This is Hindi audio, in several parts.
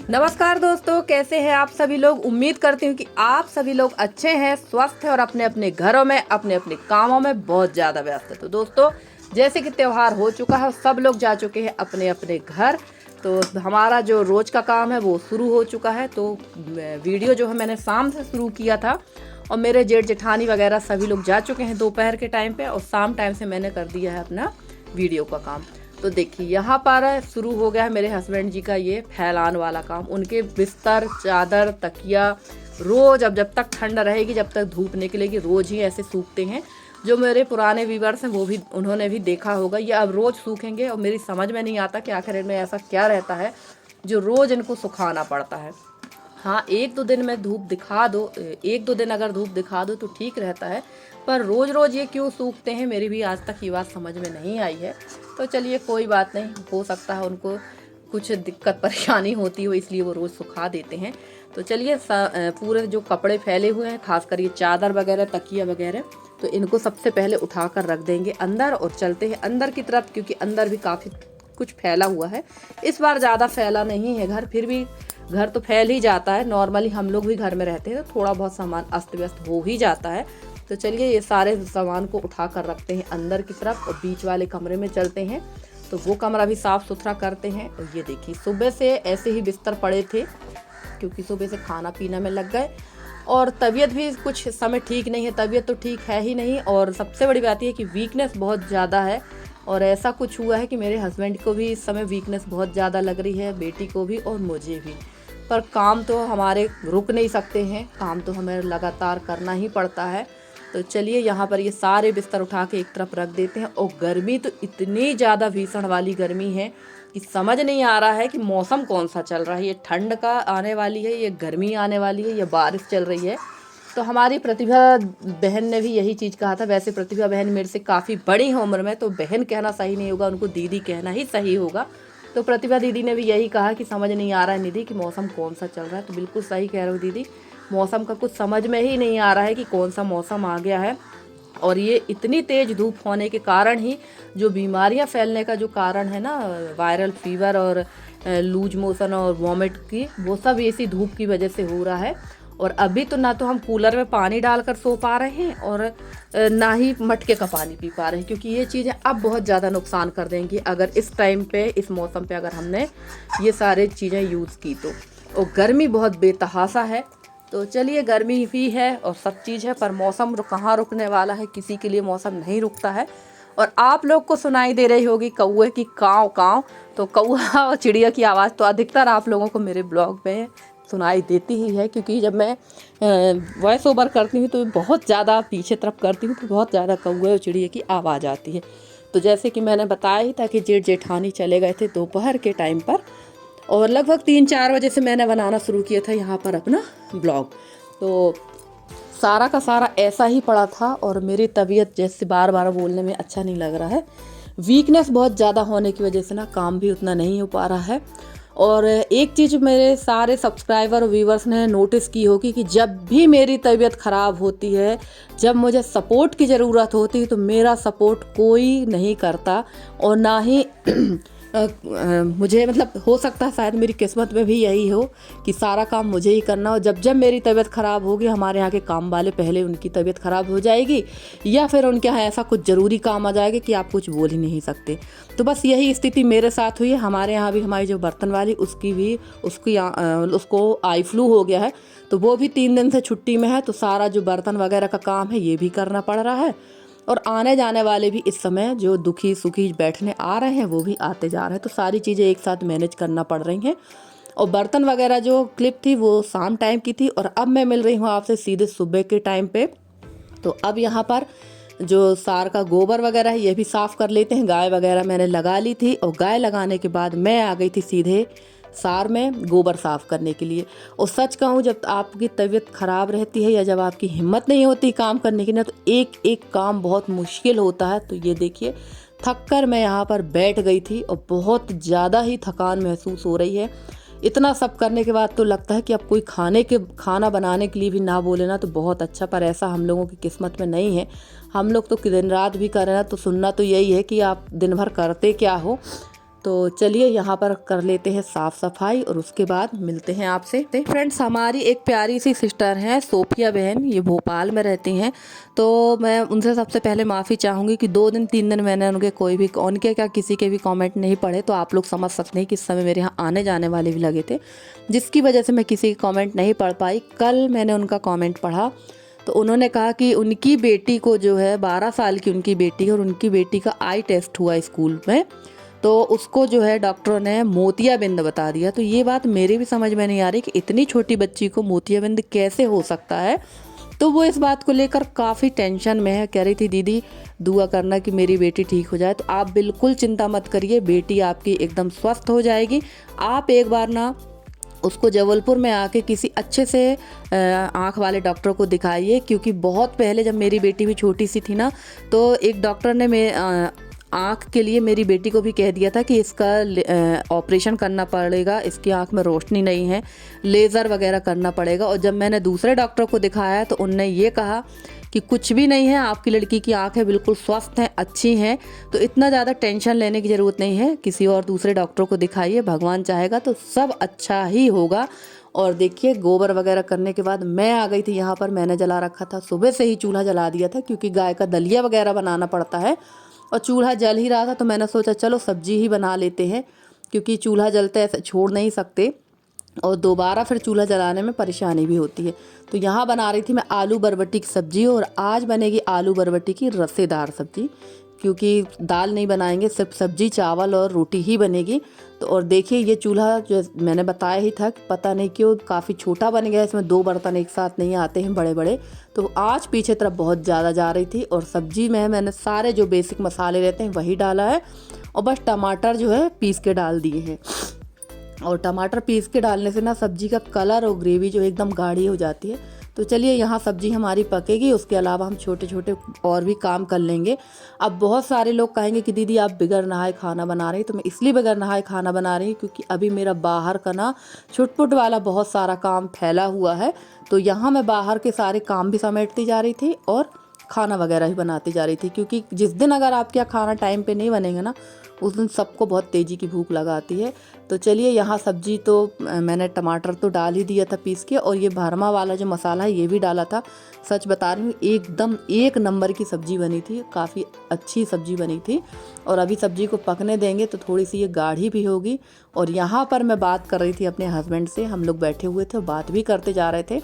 नमस्कार दोस्तों, कैसे हैं आप सभी लोग। उम्मीद करती हूँ कि आप सभी लोग अच्छे हैं, स्वस्थ हैं और अपने अपने घरों में अपने अपने कामों में बहुत ज़्यादा व्यस्त है। तो दोस्तों, जैसे कि त्यौहार हो चुका है, सब लोग जा चुके हैं अपने अपने घर। तो हमारा जो रोज़ का काम है वो शुरू हो चुका है। तो वीडियो जो है मैंने शाम से शुरू किया था और मेरे जेठ जेठानी वगैरह सभी लोग जा चुके हैं दोपहर के टाइम पे, और शाम टाइम से मैंने कर दिया है अपना वीडियो का काम। तो देखिए यहाँ पर शुरू हो गया है मेरे हस्बैंड जी का ये फैलान वाला काम। उनके बिस्तर, चादर, तकिया रोज़, अब जब तक ठंड रहेगी, जब तक धूप निकलेगी, रोज़ ही ऐसे सूखते हैं। जो मेरे पुराने व्यूवर्स हैं वो भी, उन्होंने भी देखा होगा, ये अब रोज़ सूखेंगे। और मेरी समझ में नहीं आता कि आखिर इनमें ऐसा क्या रहता है जो रोज़ इनको सुखाना पड़ता है। हाँ, एक दो दिन में धूप दिखा दो, एक दो दिन अगर धूप दिखा दो तो ठीक रहता है, पर रोज़ रोज़ ये क्यों सूखते हैं, मेरी भी आज तक ये बात समझ में नहीं आई है। तो चलिए कोई बात नहीं, हो सकता है उनको कुछ दिक्कत परेशानी होती हो, इसलिए वो रोज़ सुखा देते हैं। तो चलिए पूरे जो कपड़े फैले हुए हैं, खासकर ये चादर वगैरह, तकिया वगैरह, तो इनको सबसे पहले उठा कर रख देंगे अंदर और चलते हैं अंदर की तरफ, क्योंकि अंदर भी काफ़ी कुछ फैला हुआ है। इस बार ज़्यादा फैला नहीं है घर, फिर भी घर तो फैल ही जाता है। नॉर्मली हम लोग भी घर में रहते हैं तो थोड़ा बहुत सामान अस्त व्यस्त हो ही जाता है। तो चलिए ये सारे सामान को उठा कर रखते हैं अंदर की तरफ और बीच वाले कमरे में चलते हैं। तो वो कमरा भी साफ़ सुथरा करते हैं। और ये देखिए, सुबह से ऐसे ही बिस्तर पड़े थे क्योंकि सुबह से खाना पीना में लग गए, और तबीयत भी कुछ समय ठीक नहीं है। तबीयत तो ठीक है ही नहीं, और सबसे बड़ी बात यह है कि वीकनेस बहुत ज़्यादा है। और ऐसा कुछ हुआ है कि मेरे हस्बैंड को भी इस समय वीकनेस बहुत ज़्यादा लग रही है, बेटी को भी और मुझे भी। पर काम तो हमारे रुक नहीं सकते हैं, काम तो हमें लगातार करना ही पड़ता है। तो चलिए यहाँ पर ये सारे बिस्तर उठा के एक तरफ रख देते हैं। और गर्मी तो इतनी ज़्यादा भीषण वाली गर्मी है कि समझ नहीं आ रहा है कि मौसम कौन सा चल रहा है। ये ठंड का आने वाली है, ये गर्मी आने वाली है, ये बारिश चल रही है। तो हमारी प्रतिभा बहन ने भी यही चीज़ कहा था। वैसे प्रतिभा बहन मेरे से काफ़ी बड़ी है उम्र में, तो बहन कहना सही नहीं होगा, उनको दीदी कहना ही सही होगा। तो प्रतिभा दीदी ने भी यही कहा कि समझ नहीं आ रहा है निधि कि मौसम कौन सा चल रहा है। तो बिल्कुल सही कह रहे हो दीदी, मौसम का कुछ समझ में ही नहीं आ रहा है कि कौन सा मौसम आ गया है। और ये इतनी तेज़ धूप होने के कारण ही जो बीमारियां फैलने का जो कारण है ना, वायरल फीवर और लूज मोशन और वॉमिट की, वो सब इसी धूप की वजह से हो रहा है। और अभी तो ना तो हम कूलर में पानी डालकर सो पा रहे हैं और ना ही मटके का पानी पी पा रहे हैं, क्योंकि ये चीज़ें अब बहुत ज़्यादा नुकसान कर देंगी अगर इस टाइम पे, इस मौसम पे अगर हमने ये सारे चीज़ें यूज़ की तो। और गर्मी बहुत बेतहासा है। तो चलिए, गर्मी भी है और सब चीज़ है, पर मौसम कहाँ रुकने वाला है, किसी के लिए मौसम नहीं रुकता है। और आप लोग को सुनाई दे रही होगी कौए की काँव काँव। तो कौआ और चिड़िया की आवाज़ तो अधिकतर आप लोगों को मेरे ब्लॉग में सुनाई देती ही है, क्योंकि जब मैं वॉइस ओवर करती हूँ तो बहुत ज़्यादा पीछे तरफ करती हूँ तो बहुत ज़्यादा कौए और चिड़िया की आवाज़ आती है। तो जैसे कि मैंने बताया ही था कि जेठ जेठानी चले गए थे दोपहर के टाइम पर, और लगभग 3-4 बजे से मैंने बनाना शुरू किया था यहाँ पर अपना ब्लॉग। तो सारा का सारा ऐसा ही पड़ा था, और मेरी तबीयत जैसे बार बार बोलने में अच्छा नहीं लग रहा है। वीकनेस बहुत ज़्यादा होने की वजह से ना काम भी उतना नहीं हो पा रहा है। और एक चीज़ मेरे सारे सब्सक्राइबर और व्यूवर्स ने नोटिस की होगी कि जब भी मेरी तबीयत ख़राब होती है, जब मुझे सपोर्ट की ज़रूरत होती है, तो मेरा सपोर्ट कोई नहीं करता। और ना ही मुझे, मतलब हो सकता है शायद मेरी किस्मत में भी यही हो कि सारा काम मुझे ही करना हो। जब जब मेरी तबीयत ख़राब होगी, हमारे यहाँ के काम वाले पहले उनकी तबीयत ख़राब हो जाएगी, या फिर उनके यहाँ ऐसा कुछ ज़रूरी काम आ जाएगा कि आप कुछ बोल ही नहीं सकते। तो बस यही स्थिति मेरे साथ हुई है। हमारे यहाँ भी हमारी जो बर्तन वाली, उसको आई फ्लू हो गया है, तो वो भी 3 दिन से छुट्टी में है। तो सारा जो बर्तन वगैरह का काम है ये भी करना पड़ रहा है। और आने जाने वाले भी इस समय जो दुखी सुखी बैठने आ रहे हैं वो भी आते जा रहे हैं। तो सारी चीज़ें एक साथ मैनेज करना पड़ रही हैं। और बर्तन वगैरह जो क्लिप थी वो शाम टाइम की थी, और अब मैं मिल रही हूँ आपसे सीधे सुबह के टाइम पे। तो अब यहाँ पर जो सार का गोबर वगैरह है ये भी साफ़ कर लेते हैं। गाय वगैरह मैंने लगा ली थी, और गाय लगाने के बाद मैं आ गई थी सीधे सार में गोबर साफ़ करने के लिए। और सच कहूँ, जब आपकी तबीयत ख़राब रहती है या जब आपकी हिम्मत नहीं होती काम करने की ना, तो एक एक काम बहुत मुश्किल होता है। तो ये देखिए, थक कर मैं यहाँ पर बैठ गई थी और बहुत ज़्यादा ही थकान महसूस हो रही है। इतना सब करने के बाद तो लगता है कि अब कोई खाना बनाने के लिए भी ना बोले ना तो बहुत अच्छा, पर ऐसा हम लोगों की किस्मत में नहीं है। हम लोग तो दिन रात भी कर रहे हैं। तो सुनना तो यही है कि आप दिन भर करते क्या हो। तो चलिए यहाँ पर कर लेते हैं साफ़ सफाई और उसके बाद मिलते हैं आपसे। फ्रेंड्स, हमारी एक प्यारी सी सिस्टर हैं सोफिया बहन, ये भोपाल में रहती हैं। तो मैं उनसे सबसे पहले माफ़ी चाहूँगी कि 2 दिन 3 दिन मैंने उनके क्या किसी के भी कमेंट नहीं पढ़े, तो आप लोग समझ सकते हैं कि इस समय मेरे यहाँ आने जाने वाले भी लगे थे, जिसकी वजह से मैं किसी के कमेंट नहीं पढ़ पाई। कल मैंने उनका कमेंट पढ़ा तो उन्होंने कहा कि उनकी बेटी को जो है 12 साल की उनकी बेटी है और उनकी बेटी का आई टेस्ट हुआ स्कूल में, तो उसको जो है डॉक्टरों ने मोतियाबिंद बता दिया। तो ये बात मेरी भी समझ में नहीं आ रही कि इतनी छोटी बच्ची को मोतियाबिंद कैसे हो सकता है। तो वो इस बात को लेकर काफ़ी टेंशन में है, कह रही थी दीदी दुआ करना कि मेरी बेटी ठीक हो जाए। तो आप बिल्कुल चिंता मत करिए, बेटी आपकी एकदम स्वस्थ हो जाएगी। आप एक बार ना उसको जबलपुर में आके किसी अच्छे से आँख वाले डॉक्टर को दिखाइए, क्योंकि बहुत पहले जब मेरी बेटी भी छोटी सी थी ना, तो एक डॉक्टर ने आँख के लिए मेरी बेटी को भी कह दिया था कि इसका ऑपरेशन करना पड़ेगा, इसकी आँख में रोशनी नहीं है, लेज़र वगैरह करना पड़ेगा। और जब मैंने दूसरे डॉक्टर को दिखाया तो उनने ये कहा कि कुछ भी नहीं है, आपकी लड़की की आँखें बिल्कुल स्वस्थ हैं, अच्छी हैं, तो इतना ज़्यादा टेंशन लेने की ज़रूरत नहीं है, किसी और दूसरे डॉक्टर को दिखाइए, भगवान चाहेगा तो सब अच्छा ही होगा। और देखिए गोबर वगैरह करने के बाद मैं आ गई थी यहाँ पर। मैंने जला रखा था, सुबह से ही चूल्हा जला दिया था, क्योंकि गाय का दलिया वगैरह बनाना पड़ता है और चूल्हा जल ही रहा था। तो मैंने सोचा चलो सब्जी ही बना लेते हैं, क्योंकि चूल्हा जलते ऐसे छोड़ नहीं सकते और दोबारा फिर चूल्हा जलाने में परेशानी भी होती है। तो यहाँ बना रही थी मैं आलू बरबटी की सब्ज़ी, और आज बनेगी आलू बरबटी की रसेदार सब्ज़ी, क्योंकि दाल नहीं बनाएंगे, सिर्फ सब्ज़ी चावल और रोटी ही बनेगी। तो और देखिए ये चूल्हा जो मैंने बताया ही था कि पता नहीं क्यों काफ़ी छोटा बन गया, इसमें 2 बर्तन एक साथ नहीं आते हैं बड़े बड़े। तो आज पीछे तरफ बहुत ज़्यादा जा रही थी। और सब्ज़ी में मैंने सारे जो बेसिक मसाले रहते हैं वही डाला है, और बस टमाटर जो है पीस के डाल दिए हैं। और टमाटर पीस के डालने से ना सब्ज़ी का कलर और ग्रेवी जो एकदम गाढ़ी हो जाती है। तो चलिए यहाँ सब्ज़ी हमारी पकेगी, उसके अलावा हम छोटे छोटे और भी काम कर लेंगे। अब बहुत सारे लोग कहेंगे कि दीदी आप बगैर नहाए खाना बना रही, तो मैं इसलिए बगैर नहाए खाना बना रही हूँ क्योंकि अभी मेरा बाहर का ना छुटपुट वाला बहुत सारा काम फैला हुआ है। तो यहाँ मैं बाहर के सारे काम भी समेटती जा रही थी और खाना वगैरह ही बनाती जा रही थी, क्योंकि जिस दिन अगर आपके यहाँ खाना टाइम पे नहीं बनेगा ना, उस दिन सबको बहुत तेज़ी की भूख लगाती है। तो चलिए यहाँ सब्जी तो मैंने टमाटर तो डाल ही दिया था पीस के, और ये भरमा वाला जो मसाला है ये भी डाला था। सच बता रही हूँ एकदम 1 नंबर की सब्ज़ी बनी थी, काफ़ी अच्छी सब्ज़ी बनी थी। और अभी सब्ज़ी को पकने देंगे तो थोड़ी सी ये गाढ़ी भी होगी। और यहाँ पर मैं बात कर रही थी अपने हस्बैंड से, हम लोग बैठे हुए थे बात भी करते जा रहे थे।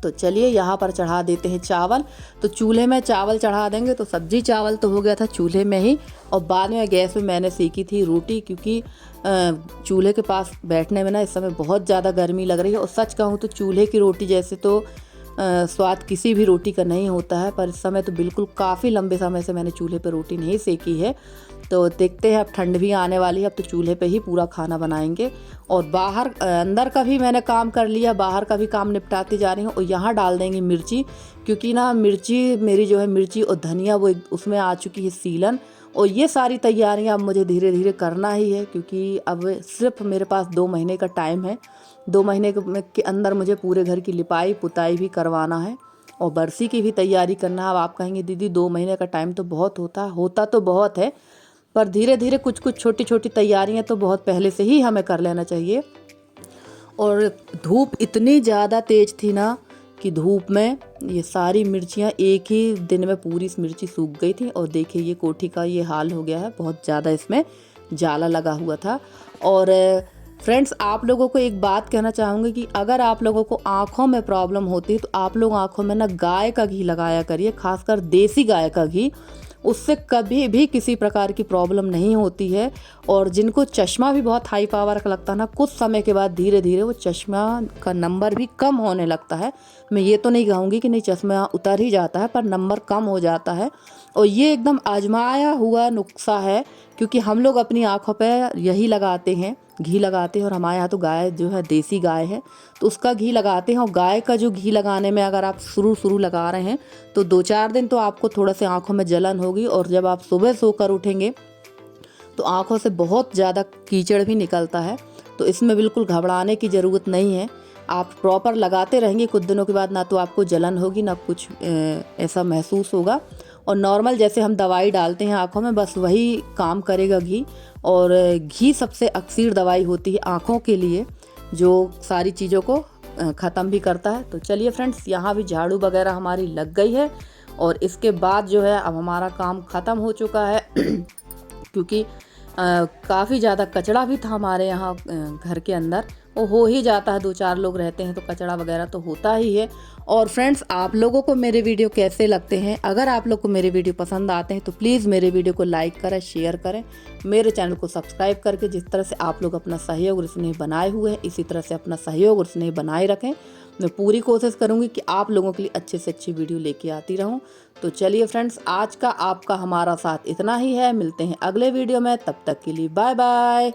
तो चलिए यहाँ पर चढ़ा देते हैं चावल। तो चूल्हे में चावल चढ़ा देंगे, तो सब्जी चावल तो हो गया था चूल्हे में ही, और बाद में गैस में मैंने सेकी थी रोटी, क्योंकि चूल्हे के पास बैठने में ना इस समय बहुत ज़्यादा गर्मी लग रही है। और सच कहूँ तो चूल्हे की रोटी जैसे तो स्वाद किसी भी रोटी का नहीं होता है, पर इस समय तो बिल्कुल काफ़ी लंबे समय से मैंने चूल्हे पर रोटी नहीं सेकी है। तो देखते हैं, अब ठंड भी आने वाली है, अब तो चूल्हे पे ही पूरा खाना बनाएंगे। और बाहर अंदर का भी मैंने काम कर लिया, बाहर का भी काम निपटाती जा रही हूँ। और यहाँ डाल देंगे मिर्ची, क्योंकि ना मिर्ची मेरी जो है मिर्ची और धनिया वो उसमें आ चुकी है सीलन। और ये सारी तैयारियाँ अब मुझे धीरे धीरे करना ही है, क्योंकि अब सिर्फ मेरे पास 2 महीने का टाइम है। 2 महीने के अंदर मुझे पूरे घर की लिपाई पुताई भी करवाना है और बरसी की भी तैयारी करना है। अब आप कहेंगे दीदी 2 महीने का टाइम तो बहुत होता तो बहुत है, पर धीरे धीरे कुछ कुछ छोटी छोटी तैयारियां तो बहुत पहले से ही हमें कर लेना चाहिए। और धूप इतनी ज़्यादा तेज़ थी ना कि धूप में ये सारी मिर्चियाँ एक ही दिन में पूरी मिर्ची सूख गई थी। और देखिए ये कोठी का ये हाल हो गया है, बहुत ज़्यादा इसमें जाला लगा हुआ था। और फ्रेंड्स, आप लोगों को एक बात कहना चाहूँगी कि अगर आप लोगों को आँखों में प्रॉब्लम होती है तो आप लोग आँखों में ना गाय का घी लगाया करिए, खासकर देसी गाय का घी। उससे कभी भी किसी प्रकार की प्रॉब्लम नहीं होती है। और जिनको चश्मा भी बहुत हाई पावर का लगता है ना, कुछ समय के बाद धीरे धीरे वो चश्मा का नंबर भी कम होने लगता है। मैं ये तो नहीं कहूँगी कि नहीं चश्मा उतर ही जाता है, पर नंबर कम हो जाता है। और ये एकदम आजमाया हुआ नुस्खा है, क्योंकि हम लोग अपनी आँखों पर यही लगाते हैं, घी लगाते हैं। और हमारे यहाँ तो गाय जो है देसी गाय है, तो उसका घी लगाते हैं। और गाय का जो घी लगाने में अगर आप शुरू लगा रहे हैं तो 2-4 दिन तो आपको थोड़ा से आँखों में जलन होगी। और जब आप सुबह सोकर उठेंगे तो आँखों से बहुत ज़्यादा कीचड़ भी निकलता है। तो इसमें बिल्कुल घबराने की ज़रूरत नहीं है, आप प्रॉपर लगाते रहेंगे, कुछ दिनों के बाद ना तो आपको जलन होगी ना कुछ ऐसा महसूस होगा। और नॉर्मल जैसे हम दवाई डालते हैं आँखों में, बस वही काम करेगा घी। और घी सबसे अक्सीर दवाई होती है आँखों के लिए, जो सारी चीज़ों को ख़त्म भी करता है। तो चलिए फ्रेंड्स, यहाँ भी झाड़ू वगैरह हमारी लग गई है और इसके बाद जो है अब हमारा काम ख़त्म हो चुका है क्योंकि काफ़ी ज़्यादा कचरा भी था हमारे यहाँ घर के अंदर। वो हो ही जाता है, 2-4 लोग रहते हैं तो कचरा वगैरह तो होता ही है। और फ्रेंड्स, आप लोगों को मेरे वीडियो कैसे लगते हैं? अगर आप लोग को मेरे वीडियो पसंद आते हैं तो प्लीज़ मेरे वीडियो को लाइक करें, शेयर करें, मेरे चैनल को सब्सक्राइब करके जिस तरह से आप लोग अपना सहयोग और स्नेह बनाए हुए हैं, इसी तरह से अपना सहयोग और स्नेह बनाए रखें। मैं पूरी कोशिश करूँगी कि आप लोगों के लिए अच्छे से अच्छी वीडियो लेके आती रहूँ। तो चलिए फ्रेंड्स, आज का आपका हमारा साथ इतना ही है। मिलते हैं अगले वीडियो में, तब तक के लिए बाय बाय।